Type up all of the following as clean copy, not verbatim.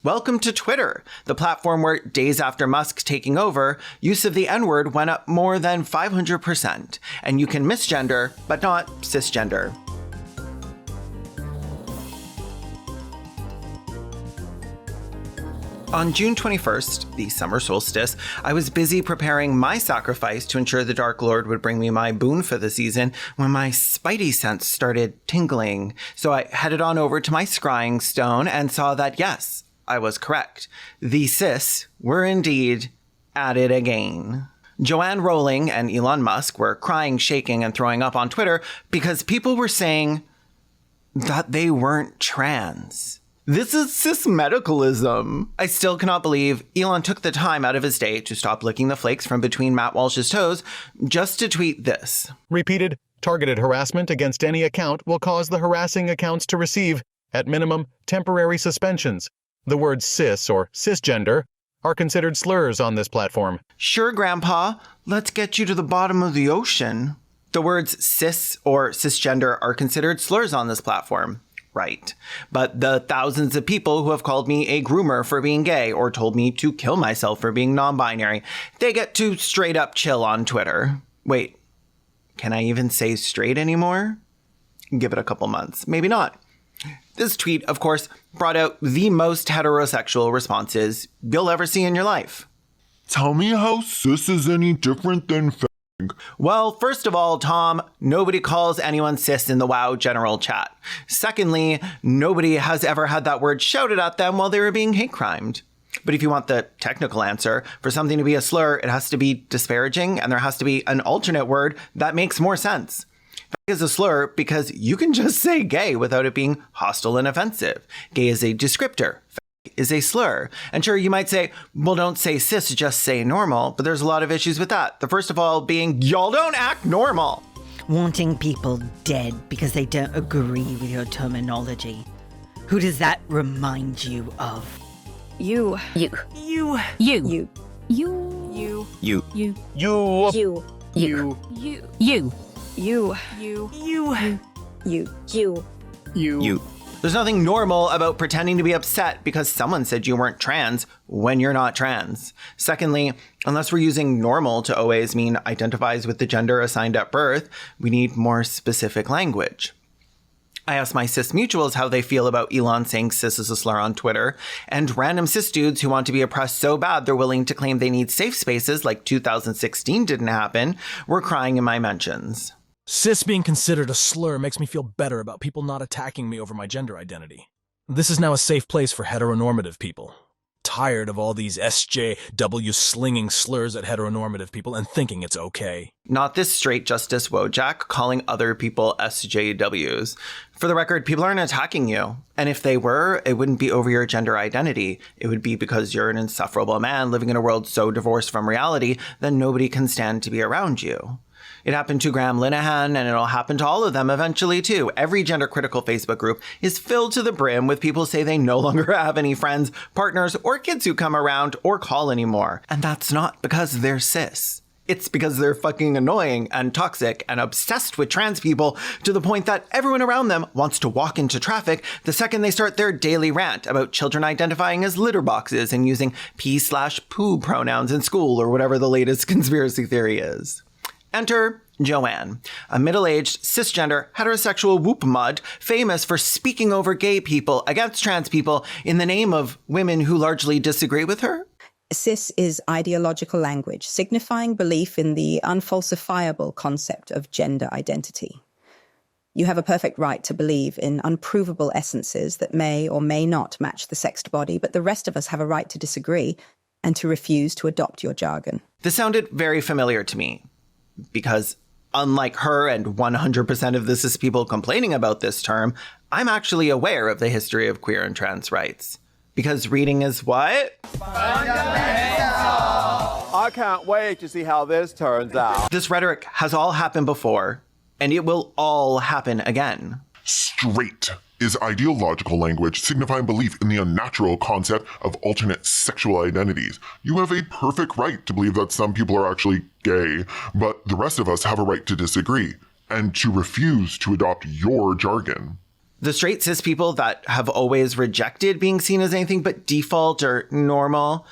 Welcome to Twitter, the platform where days after Musk taking over, use of the N-word went up more than 500%, and you can misgender, but not cisgender. On June 21st, the summer solstice, I was busy preparing my sacrifice to ensure the Dark Lord would bring me my boon for the season when my spidey sense started tingling. So I headed on over to my scrying stone and saw that, yes, I was correct. The cis were indeed at it again. Joanne Rowling and Elon Musk were crying, shaking, and throwing up on Twitter because people were saying that they weren't trans. This is cis-medicalism. I still cannot believe Elon took the time out of his day to stop licking the flakes from between Matt Walsh's toes just to tweet this. Repeated, targeted harassment against any account will cause the harassing accounts to receive, at minimum, temporary suspensions. The words cis or cisgender are considered slurs on this platform. Sure, Grandpa, let's get you to the bottom of the ocean. The words cis or cisgender are considered slurs on this platform. Right. But the thousands of people who have called me a groomer for being gay or told me to kill myself for being non-binary, they get to straight up chill on Twitter. Wait, can I even say straight anymore? Give it a couple months. Maybe not. This tweet, of course, brought out the most heterosexual responses you'll ever see in your life. Tell me how cis is any different than fag. Well, first of all, Tom, nobody calls anyone cis in the WoW general chat. Secondly, nobody has ever had that word shouted at them while they were being hate crimed. But if you want the technical answer, for something to be a slur, it has to be disparaging, and there has to be an alternate word that makes more sense. Fag is a slur because you can just say gay without it being hostile and offensive. Gay is a descriptor. Fag is a slur. And sure, you might say, well, don't say cis, just say normal. But there's a lot of issues with that. The first of all being, y'all don't act normal. Wanting people dead because they don't agree with your terminology. Who does that remind you of? You. You. You. You. You. You. You. You. You. You. You. You. You. You. You. You. You. You. There's nothing normal about pretending to be upset because someone said you weren't trans when you're not trans. Secondly, unless we're using normal to always mean identifies with the gender assigned at birth, we need more specific language. I asked my cis mutuals how they feel about Elon saying cis is a slur on Twitter, and random cis dudes who want to be oppressed so bad they're willing to claim they need safe spaces like 2016 didn't happen were crying in my mentions. Cis being considered a slur makes me feel better about people not attacking me over my gender identity. This is now a safe place for heteronormative people. Tired of all these SJW slinging slurs at heteronormative people and thinking it's okay. Not this straight justice Wojak calling other people SJWs. For the record, people aren't attacking you. And if they were, it wouldn't be over your gender identity. It would be because you're an insufferable man living in a world so divorced from reality that nobody can stand to be around you. It happened to Graham Linehan, and it'll happen to all of them eventually, too. Every gender-critical Facebook group is filled to the brim with people say they no longer have any friends, partners, or kids who come around or call anymore. And that's not because they're cis. It's because they're fucking annoying and toxic and obsessed with trans people to the point that everyone around them wants to walk into traffic the second they start their daily rant about children identifying as litter boxes and using p/poo pronouns in school or whatever the latest conspiracy theory is. Enter Joanne, a middle-aged, cisgender, heterosexual whoop mud famous for speaking over gay people against trans people in the name of women who largely disagree with her. Cis is ideological language, signifying belief in the unfalsifiable concept of gender identity. You have a perfect right to believe in unprovable essences that may or may not match the sexed body, but the rest of us have a right to disagree and to refuse to adopt your jargon. This sounded very familiar to me. Because unlike her and 100% of the cis people complaining about this term, I'm actually aware of the history of queer and trans rights. Because reading is what? I can't wait to see how this turns out. This rhetoric has all happened before, and it will all happen again. Straight is ideological language signifying belief in the unnatural concept of alternate sexual identities. You have a perfect right to believe that some people are actually gay, but the rest of us have a right to disagree and to refuse to adopt your jargon. The straight cis people that have always rejected being seen as anything but default or normal,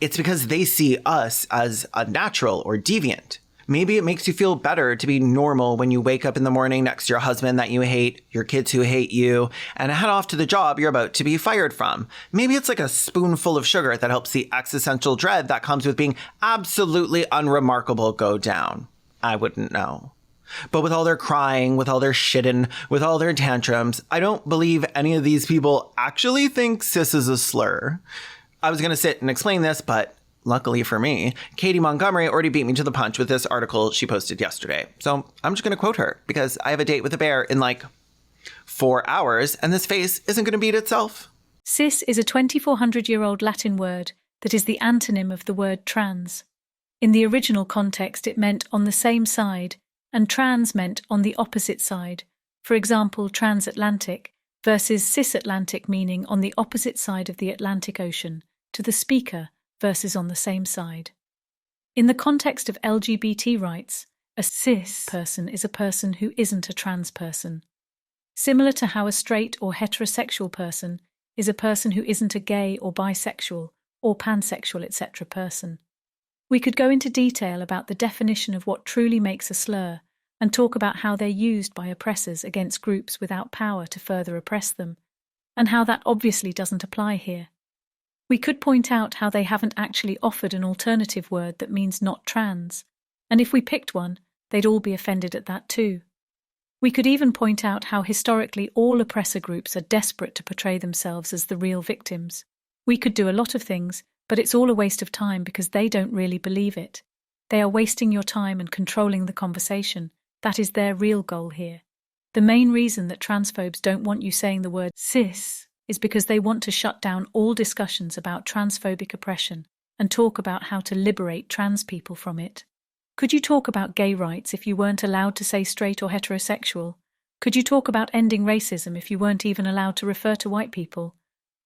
it's because they see us as unnatural or deviant. Maybe it makes you feel better to be normal when you wake up in the morning next to your husband that you hate, your kids who hate you, and head off to the job you're about to be fired from. Maybe it's like a spoonful of sugar that helps the existential dread that comes with being absolutely unremarkable go down. I wouldn't know. But with all their crying, with all their shitting, with all their tantrums, I don't believe any of these people actually think cis is a slur. I was going to sit and explain this, but luckily for me, Katie Montgomery already beat me to the punch with this article she posted yesterday. So I'm just going to quote her because I have a date with a bear in like 4 hours and this face isn't going to beat itself. Cis is a 2,400-year-old Latin word that is the antonym of the word trans. In the original context, it meant on the same side, and trans meant on the opposite side. For example, transatlantic versus cisatlantic, meaning on the opposite side of the Atlantic Ocean, to the speaker versus on the same side. In the context of LGBT rights, a cis person is a person who isn't a trans person. Similar to how a straight or heterosexual person is a person who isn't a gay or bisexual or pansexual, etc. person. We could go into detail about the definition of what truly makes a slur and talk about how they're used by oppressors against groups without power to further oppress them, and how that obviously doesn't apply here. We could point out how they haven't actually offered an alternative word that means not trans, and if we picked one, they'd all be offended at that too. We could even point out how historically all oppressor groups are desperate to portray themselves as the real victims. We could do a lot of things, but it's all a waste of time because they don't really believe it. They are wasting your time and controlling the conversation. That is their real goal here. The main reason that transphobes don't want you saying the word cis is because they want to shut down all discussions about transphobic oppression and talk about how to liberate trans people from it. Could you talk about gay rights if you weren't allowed to say straight or heterosexual? Could you talk about ending racism if you weren't even allowed to refer to white people?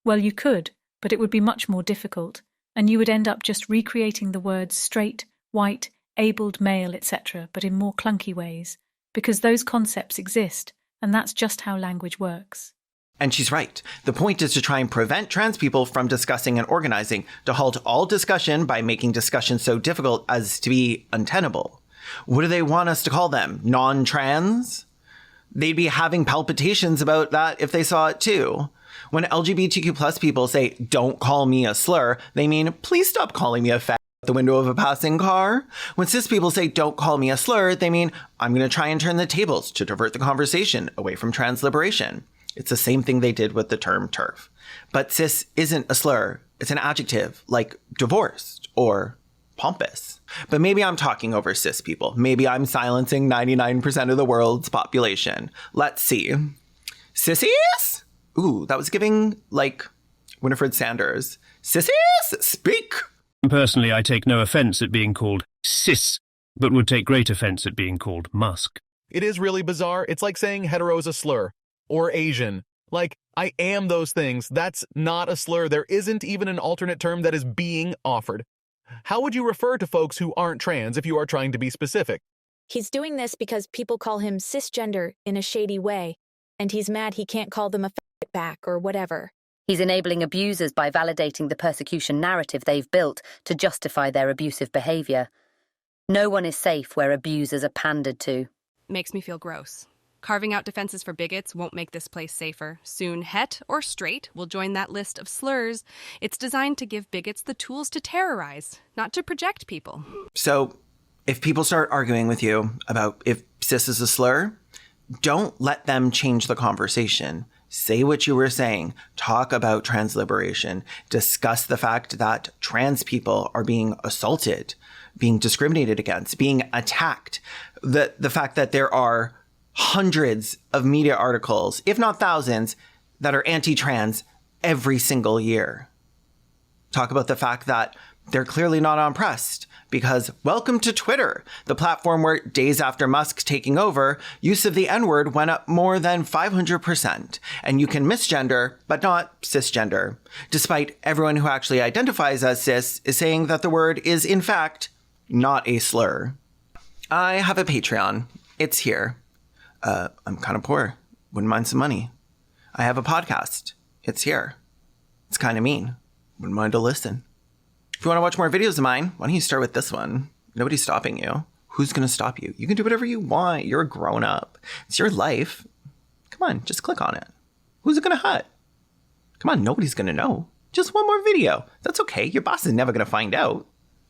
Well, you could, but it would be much more difficult, and you would end up just recreating the words straight, white, abled, male, etc., but in more clunky ways, because those concepts exist, and that's just how language works. And she's right. The point is to try and prevent trans people from discussing and organizing, to halt all discussion by making discussion so difficult as to be untenable. What do they want us to call them? Non-trans? They'd be having palpitations about that if they saw it too. When LGBTQ plus people say, "Don't call me a slur," they mean, "Please stop calling me a fag at the window of a passing car." When cis people say, "Don't call me a slur," they mean, "I'm going to try and turn the tables to divert the conversation away from trans liberation." It's the same thing they did with the term TERF. But cis isn't a slur. It's an adjective, like divorced or pompous. But maybe I'm talking over cis people. Maybe I'm silencing 99% of the world's population. Let's see. Sissies? Ooh, that was giving, like, Winifred Sanders. Sissies, speak! Personally, I take no offence at being called cis, but would take great offence at being called Musk. It is really bizarre. It's like saying hetero is a slur. Or Asian. Like, I am those things. That's not a slur. There isn't even an alternate term that is being offered. How would you refer to folks who aren't trans if you are trying to be specific? He's doing this because people call him cisgender in a shady way, and he's mad he can't call them a faggot back or whatever. He's enabling abusers by validating the persecution narrative they've built to justify their abusive behavior. No one is safe where abusers are pandered to. Makes me feel gross. Carving out defenses for bigots won't make this place safer. Soon, het or straight will join that list of slurs. It's designed to give bigots the tools to terrorize, not to project people. So, if people start arguing with you about if cis is a slur, don't let them change the conversation. Say what you were saying. Talk about trans liberation. Discuss the fact that trans people are being assaulted, being discriminated against, being attacked. The fact that there are hundreds of media articles, if not thousands, that are anti-trans every single year. Talk about the fact that they're clearly not unimpressed because welcome to Twitter, the platform where days after Musk taking over, use of the N-word went up more than 500%. And you can misgender, but not cisgender, despite everyone who actually identifies as cis is saying that the word is, in fact, not a slur. I have a Patreon. It's here. I'm kind of poor. Wouldn't mind some money. I have a podcast. It's here. It's kind of mean. Wouldn't mind to listen. If you want to watch more videos of mine, why don't you start with this one? Nobody's stopping you. Who's going to stop you? You can do whatever you want. You're a grown up. It's your life. Come on, just click on it. Who's it going to hurt? Come on, nobody's going to know. Just one more video. That's okay. Your boss is never going to find out.